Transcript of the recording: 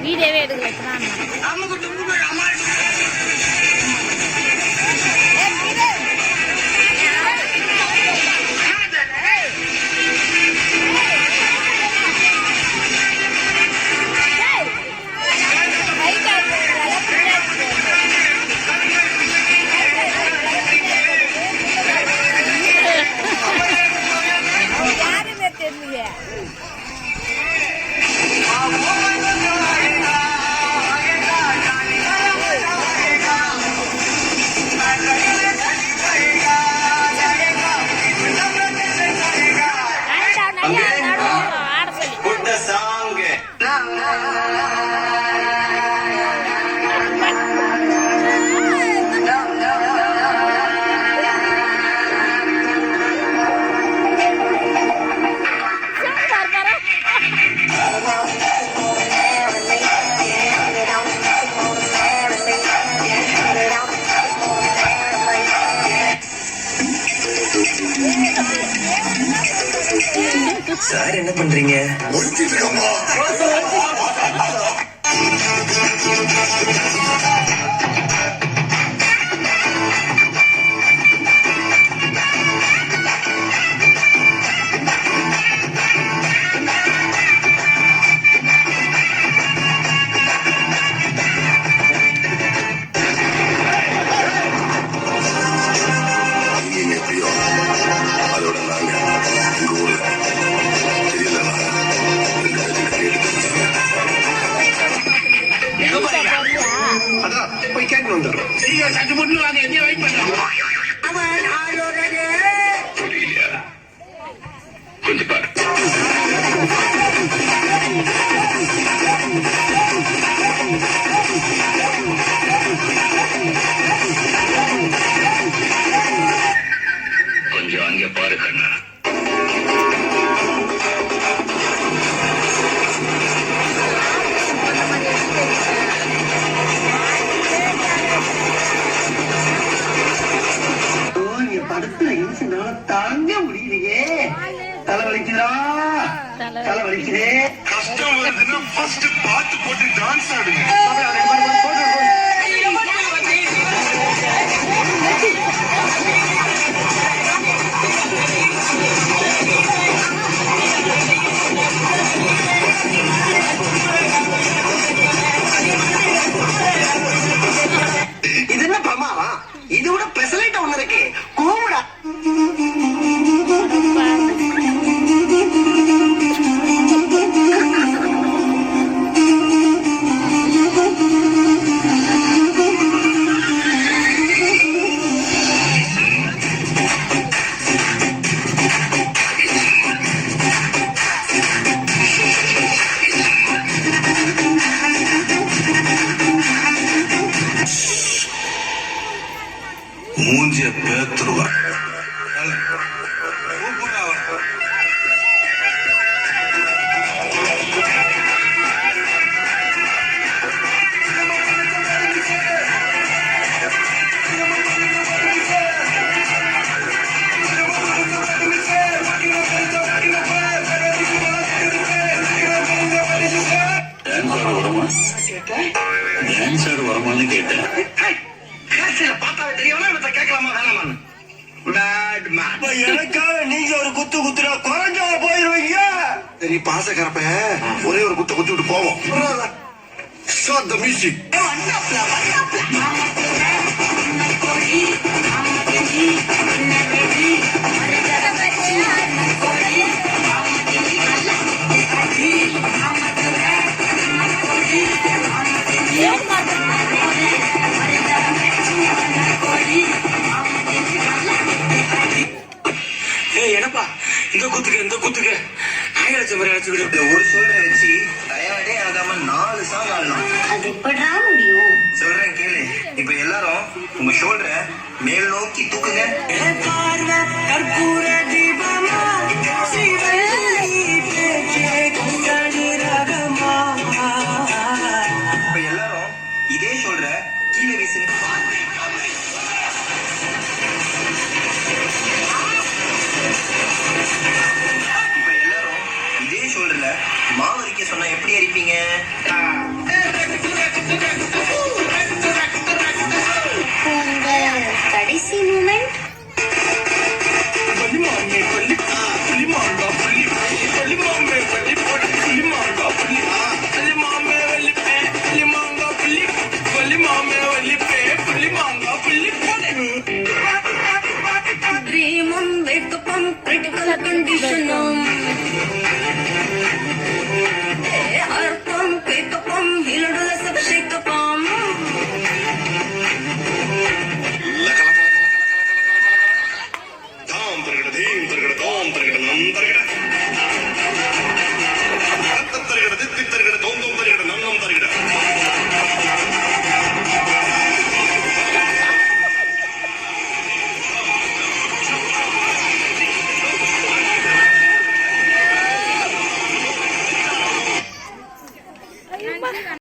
வீடியோவே எடுக்கலாம். சார் என்ன பண்றீங்க? கொஞ்சம் பாரு. கொஞ்சம் அங்கே பாரு கண்ணா. படத்துல இன்சினால தாங்க முடியலையே. தலைவலிக்குதா? தலைவலிக்குதே. கஷ்டம் வருதுன்னா ஃபர்ஸ்ட் பாட்டு போட்டு டான்ஸ் ஆடுங்க. இது என்ன பிரமாவா? இது விட பெசலைட் ஒண்ணு இருக்கு. கூமுடா. மூஞ்சிய பேத்துருவா. டான்ஸர் வரமான்னு கேட்டேன். பார்த்தாவே தெரியவனா கேட்கலாமா வேணாமான்னு. எனக்காக நீங்க ஒரு குத்து குத்துனா குறைஞ்சா போயிருவீங்க. சரி பாசக்கரப்ப ஒரே ஒரு குத்து குத்தி விட்டு போவோம். Start the music. என்னப்பா இந்த குத்துக்கு ஒரு ஷோல்டரை வச்சு டயர்டே ஆகாம 4 சாங் ஆடலாம். அது எப்படா முடியும்? சொல்றேன் கேளு. இப்ப எல்லாரும் உங்க ஷோல்டரை மேல் நோக்கி தூக்குங்க. இப்ப எல்லாரும் இதே ஷோல்டரை கீழே வீசுங்க. இப்ப எல்லாரும் இதே ஷோல்டர்ல மாவு அரிக்க சொன்னா எப்படி அரிப்பீங்க? ஐயோ